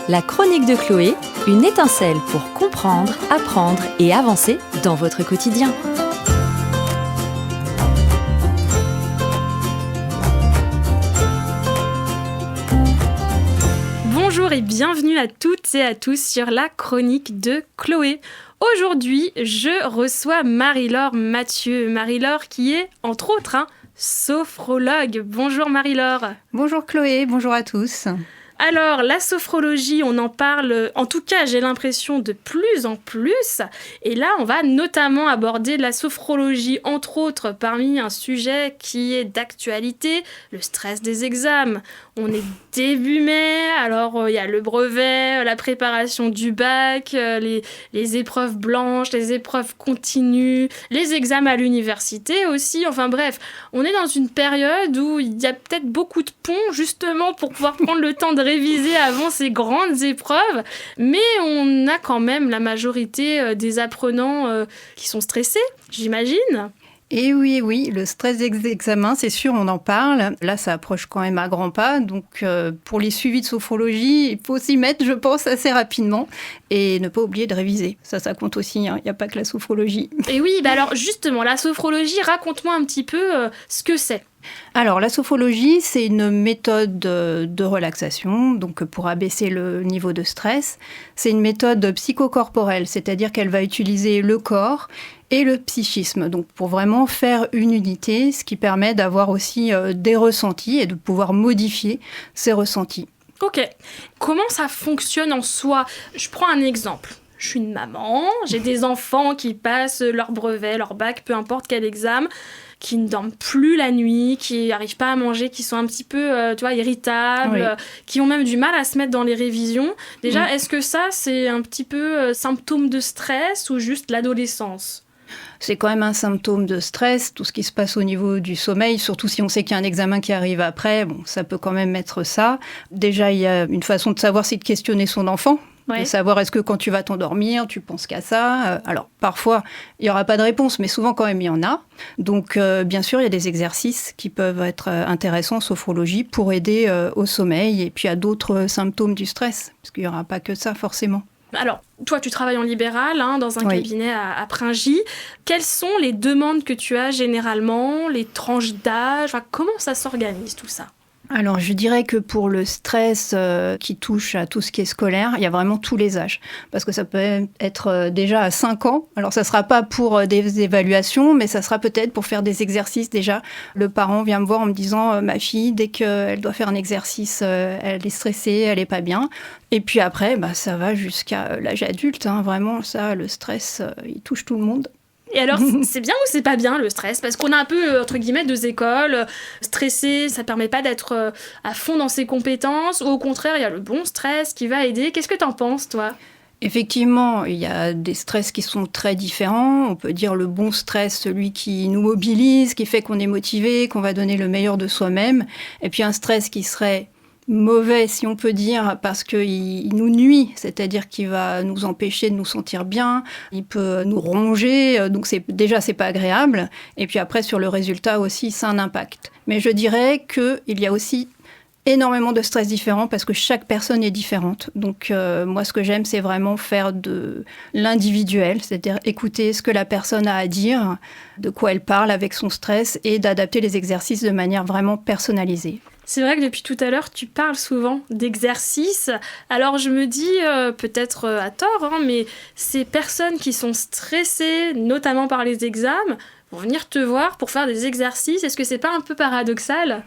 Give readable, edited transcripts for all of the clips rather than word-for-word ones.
La chronique de Chloé, une étincelle pour comprendre, apprendre et avancer dans votre quotidien. Bonjour et bienvenue à toutes et à tous sur la chronique de Chloé. Aujourd'hui, je reçois Marie-Laure Mathieu. Marie-Laure qui est, entre autres, sophrologue. Bonjour Marie-Laure. Bonjour Chloé, bonjour à tous. Alors, la sophrologie, on en parle, en tout cas, j'ai l'impression de plus en plus. Et là, on va notamment aborder la sophrologie, entre autres, parmi un sujet qui est d'actualité, le stress des examens. On est début mai, alors il y a le brevet, la préparation du bac, les épreuves blanches, les épreuves continues, les examens à l'université aussi. Enfin bref, on est dans une période où il y a peut-être beaucoup de ponts, justement, pour pouvoir prendre le temps de réviser avant ces grandes épreuves, mais on a quand même la majorité des apprenants qui sont stressés, j'imagine. Et oui, le stress des examens, c'est sûr, on en parle. Là, ça approche quand même à grands pas. Donc, pour les suivis de sophrologie, il faut s'y mettre, je pense, assez rapidement. Et ne pas oublier de réviser. Ça compte aussi, il n'y a pas que la sophrologie. Et oui, alors justement, la sophrologie, raconte-moi un petit peu ce que c'est. Alors, la sophrologie, c'est une méthode de relaxation, donc pour abaisser le niveau de stress. C'est une méthode psychocorporelle, c'est-à-dire qu'elle va utiliser le corps et le psychisme, donc pour vraiment faire une unité, ce qui permet d'avoir aussi des ressentis et de pouvoir modifier ces ressentis. Ok. Comment ça fonctionne en soi ? Je prends un exemple. Je suis une maman, j'ai des enfants qui passent leur brevet, leur bac, peu importe quel examen, qui ne dorment plus la nuit, qui n'arrivent pas à manger, qui sont un petit peu irritables, qui ont même du mal à se mettre dans les révisions. Déjà, Est-ce que ça, c'est un petit peu symptôme de stress ou juste l'adolescence ? C'est quand même un symptôme de stress, tout ce qui se passe au niveau du sommeil, surtout si on sait qu'il y a un examen qui arrive après, ça peut quand même être ça. Déjà, il y a une façon de savoir, c'est de questionner son enfant. De savoir est-ce que quand tu vas t'endormir, tu penses qu'à ça. Alors, parfois, il n'y aura pas de réponse, mais souvent, quand même, il y en a. Donc, bien sûr, il y a des exercices qui peuvent être intéressants en sophrologie pour aider au sommeil et puis à d'autres symptômes du stress, parce qu'il n'y aura pas que ça, forcément. Alors, toi, tu travailles en libéral, dans un cabinet à Pringy. Quelles sont les demandes que tu as généralement, les tranches d'âge ? Comment ça s'organise, tout ça ? Alors, je dirais que pour le stress qui touche à tout ce qui est scolaire, il y a vraiment tous les âges. Parce que ça peut être déjà à 5 ans. Alors, ça ne sera pas pour des évaluations, mais ça sera peut-être pour faire des exercices. Déjà, le parent vient me voir en me disant « Ma fille, dès qu'elle doit faire un exercice, elle est stressée, elle n'est pas bien. » Et puis après, ça va jusqu'à l'âge adulte. Vraiment, ça, le stress, il touche tout le monde. Et alors, c'est bien ou c'est pas bien le stress ? Parce qu'on a un peu, entre guillemets, deux écoles. Stresser, ça permet pas d'être à fond dans ses compétences. Ou au contraire, il y a le bon stress qui va aider. Qu'est-ce que t'en penses, toi ? Effectivement, il y a des stress qui sont très différents. On peut dire le bon stress, celui qui nous mobilise, qui fait qu'on est motivé, qu'on va donner le meilleur de soi-même. Et puis un stress qui serait mauvais, si on peut dire, parce qu'il nous nuit, c'est-à-dire qu'il va nous empêcher de nous sentir bien, il peut nous ronger, donc c'est pas agréable. Et puis après, sur le résultat aussi, c'est un impact. Mais je dirais qu'il y a aussi énormément de stress différents parce que chaque personne est différente. Donc moi, ce que j'aime, c'est vraiment faire de l'individuel, c'est-à-dire écouter ce que la personne a à dire, de quoi elle parle avec son stress et d'adapter les exercices de manière vraiment personnalisée. C'est vrai que depuis tout à l'heure, tu parles souvent d'exercices. Alors je me dis, peut-être à tort, mais ces personnes qui sont stressées, notamment par les examens, vont venir te voir pour faire des exercices. Est-ce que c'est pas un peu paradoxal ?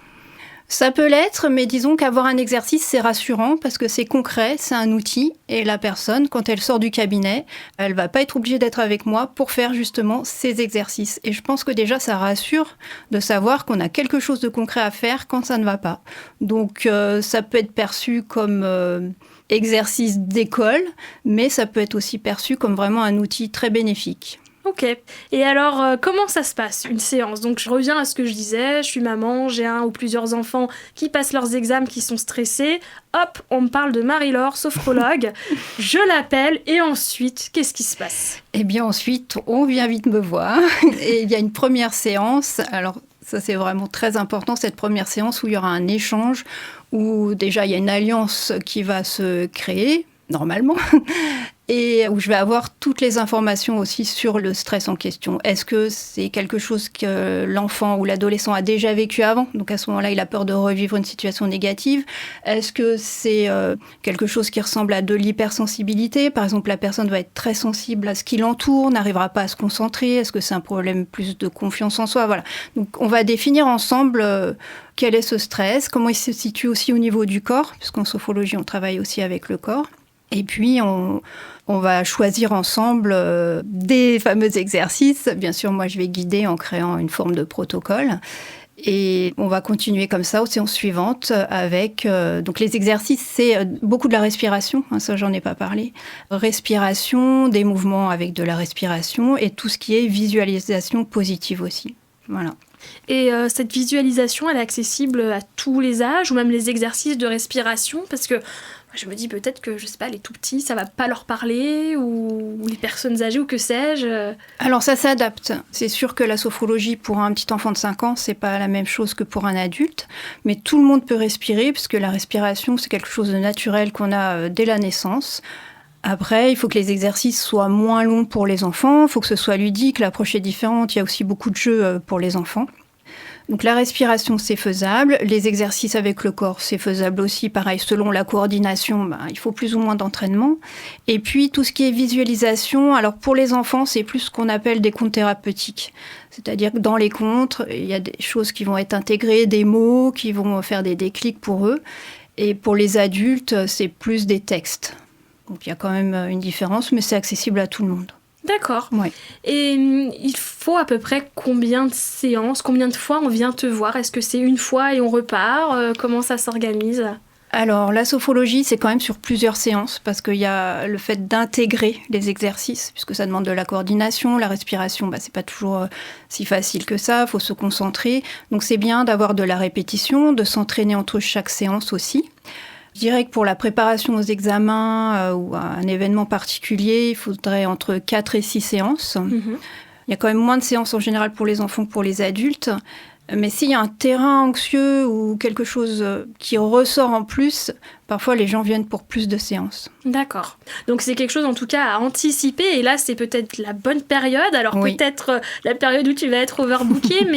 Ça peut l'être, mais disons qu'avoir un exercice, c'est rassurant parce que c'est concret, c'est un outil. Et la personne, quand elle sort du cabinet, elle va pas être obligée d'être avec moi pour faire justement ces exercices. Et je pense que déjà, ça rassure de savoir qu'on a quelque chose de concret à faire quand ça ne va pas. Donc, ça peut être perçu comme exercice d'école, mais ça peut être aussi perçu comme vraiment un outil très bénéfique. Ok. Et alors, comment ça se passe, une séance ? Donc, je reviens à ce que je disais. Je suis maman, j'ai un ou plusieurs enfants qui passent leurs examens, qui sont stressés. Hop, on me parle de Marie-Laure, sophrologue. Je l'appelle et ensuite, qu'est-ce qui se passe ? Eh bien, ensuite, on vient vite me voir et il y a une première séance. Alors, Ça, c'est vraiment très important, cette première séance où il y aura un échange, où déjà il y a une alliance qui va se créer, normalement, et où je vais avoir toutes les informations aussi sur le stress en question. Est-ce que c'est quelque chose que l'enfant ou l'adolescent a déjà vécu avant ? Donc à ce moment-là, il a peur de revivre une situation négative. Est-ce que c'est quelque chose qui ressemble à de l'hypersensibilité ? Par exemple, la personne va être très sensible à ce qui l'entoure, n'arrivera pas à se concentrer. Est-ce que c'est un problème plus de confiance en soi ? Voilà. Donc on va définir ensemble quel est ce stress, comment il se situe aussi au niveau du corps, puisqu'en sophrologie, on travaille aussi avec le corps. Et puis, on va choisir ensemble des fameux exercices. Bien sûr, moi, je vais guider en créant une forme de protocole. Et on va continuer comme ça aux séances suivantes avec... donc, les exercices, c'est beaucoup de la respiration. Hein, ça, j'en ai pas parlé. Respiration, des mouvements avec de la respiration et tout ce qui est visualisation positive aussi. Voilà. Et cette visualisation, elle est accessible à tous les âges ou même les exercices de respiration ? Parce que je me dis peut-être que, je sais pas, les tout petits, ça va pas leur parler, ou les personnes âgées, ou que sais-je. Alors ça s'adapte. C'est sûr que la sophrologie pour un petit enfant de 5 ans, c'est pas la même chose que pour un adulte, mais tout le monde peut respirer, puisque la respiration, c'est quelque chose de naturel qu'on a dès la naissance. Après, il faut que les exercices soient moins longs pour les enfants, il faut que ce soit ludique, l'approche est différente, il y a aussi beaucoup de jeux pour les enfants. Donc la respiration, c'est faisable. Les exercices avec le corps, c'est faisable aussi. Pareil, selon la coordination, il faut plus ou moins d'entraînement. Et puis, tout ce qui est visualisation, alors pour les enfants, c'est plus ce qu'on appelle des contes thérapeutiques. C'est-à-dire que dans les contes, il y a des choses qui vont être intégrées, des mots qui vont faire des déclics pour eux. Et pour les adultes, c'est plus des textes. Donc il y a quand même une différence, mais c'est accessible à tout le monde. D'accord. Ouais. Et il faut à peu près combien de séances, combien de fois on vient te voir ? Est-ce que c'est une fois et on repart ? Comment ça s'organise ? Alors, la sophrologie, c'est quand même sur plusieurs séances, parce qu'il y a le fait d'intégrer les exercices, puisque ça demande de la coordination, la respiration, c'est pas toujours si facile que ça, il faut se concentrer. Donc c'est bien d'avoir de la répétition, de s'entraîner entre chaque séance aussi. Je dirais que pour la préparation aux examens ou à un événement particulier, il faudrait entre 4 et 6 séances. Il y a quand même moins de séances en général pour les enfants que pour les adultes. Mais s'il y a un terrain anxieux ou quelque chose qui ressort en plus, parfois les gens viennent pour plus de séances. D'accord. Donc c'est quelque chose en tout cas à anticiper. Et là, c'est peut-être la bonne période. Alors oui. Peut-être la période où tu vas être overbooké,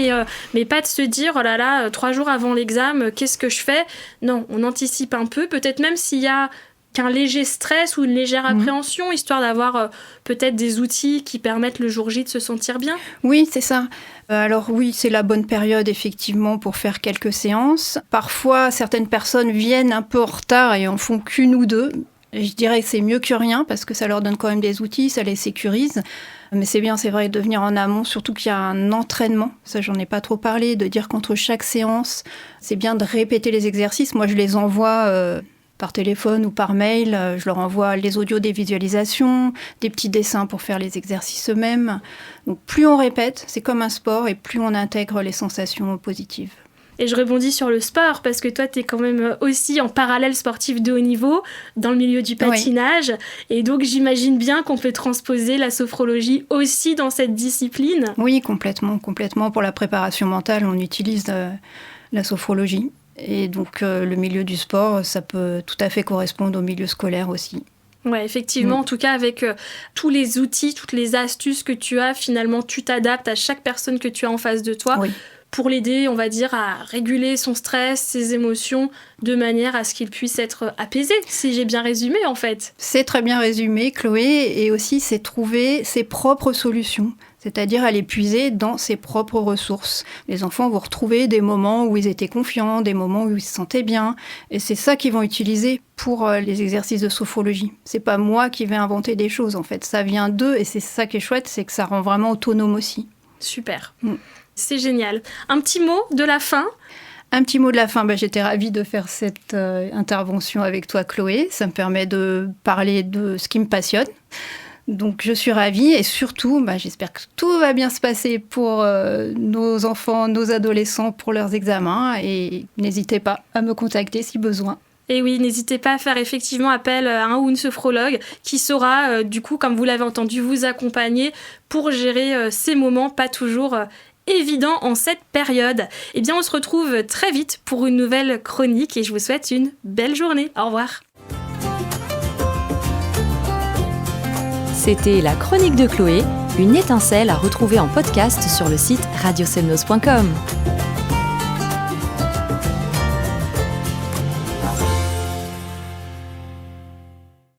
mais pas de se dire, oh là là, 3 jours avant l'examen, qu'est-ce que je fais ? Non, on anticipe un peu. Peut-être même s'il y a qu'un léger stress ou une légère appréhension, histoire d'avoir peut-être des outils qui permettent le jour J de se sentir bien. Oui, c'est ça. Alors oui, c'est la bonne période effectivement pour faire quelques séances. Parfois, certaines personnes viennent un peu en retard et en font qu'une ou deux. Et je dirais que c'est mieux que rien parce que ça leur donne quand même des outils, ça les sécurise. Mais c'est bien, c'est vrai, de venir en amont, surtout qu'il y a un entraînement. Ça, j'en ai pas trop parlé, de dire qu'entre chaque séance, c'est bien de répéter les exercices. Moi, je les envoie par téléphone ou par mail. Je leur envoie les audios des visualisations, des petits dessins pour faire les exercices eux-mêmes. Donc plus on répète, c'est comme un sport, et plus on intègre les sensations positives. Et je rebondis sur le sport, parce que toi, tu es quand même aussi en parallèle sportif de haut niveau, dans le milieu du patinage. Oui. Et donc, j'imagine bien qu'on peut transposer la sophrologie aussi dans cette discipline. Oui, complètement. Pour la préparation mentale, on utilise la sophrologie. Et donc, le milieu du sport, ça peut tout à fait correspondre au milieu scolaire aussi. Ouais, effectivement, en tout cas, avec tous les outils, toutes les astuces que tu as, finalement, tu t'adaptes à chaque personne que tu as en face de toi pour l'aider, on va dire, à réguler son stress, ses émotions, de manière à ce qu'il puisse être apaisé, si j'ai bien résumé, en fait. C'est très bien résumé, Chloé, et aussi, c'est trouver ses propres solutions. C'est-à-dire aller puiser dans ses propres ressources. Les enfants vont retrouver des moments où ils étaient confiants, des moments où ils se sentaient bien. Et c'est ça qu'ils vont utiliser pour les exercices de sophrologie. C'est pas moi qui vais inventer des choses, en fait. Ça vient d'eux, et c'est ça qui est chouette, c'est que ça rend vraiment autonome aussi. Super. C'est génial. Un petit mot de la fin ? Un petit mot de la fin, j'étais ravie de faire cette intervention avec toi, Chloé. Ça me permet de parler de ce qui me passionne. Donc je suis ravie et surtout, j'espère que tout va bien se passer pour nos enfants, nos adolescents pour leurs examens, et n'hésitez pas à me contacter si besoin. Et oui, n'hésitez pas à faire effectivement appel à un ou une sophrologue qui saura, du coup, comme vous l'avez entendu, vous accompagner pour gérer ces moments pas toujours évident en cette période. Eh bien, on se retrouve très vite pour une nouvelle chronique et je vous souhaite une belle journée. Au revoir. C'était la chronique de Chloé, une étincelle à retrouver en podcast sur le site radiosemnos.com.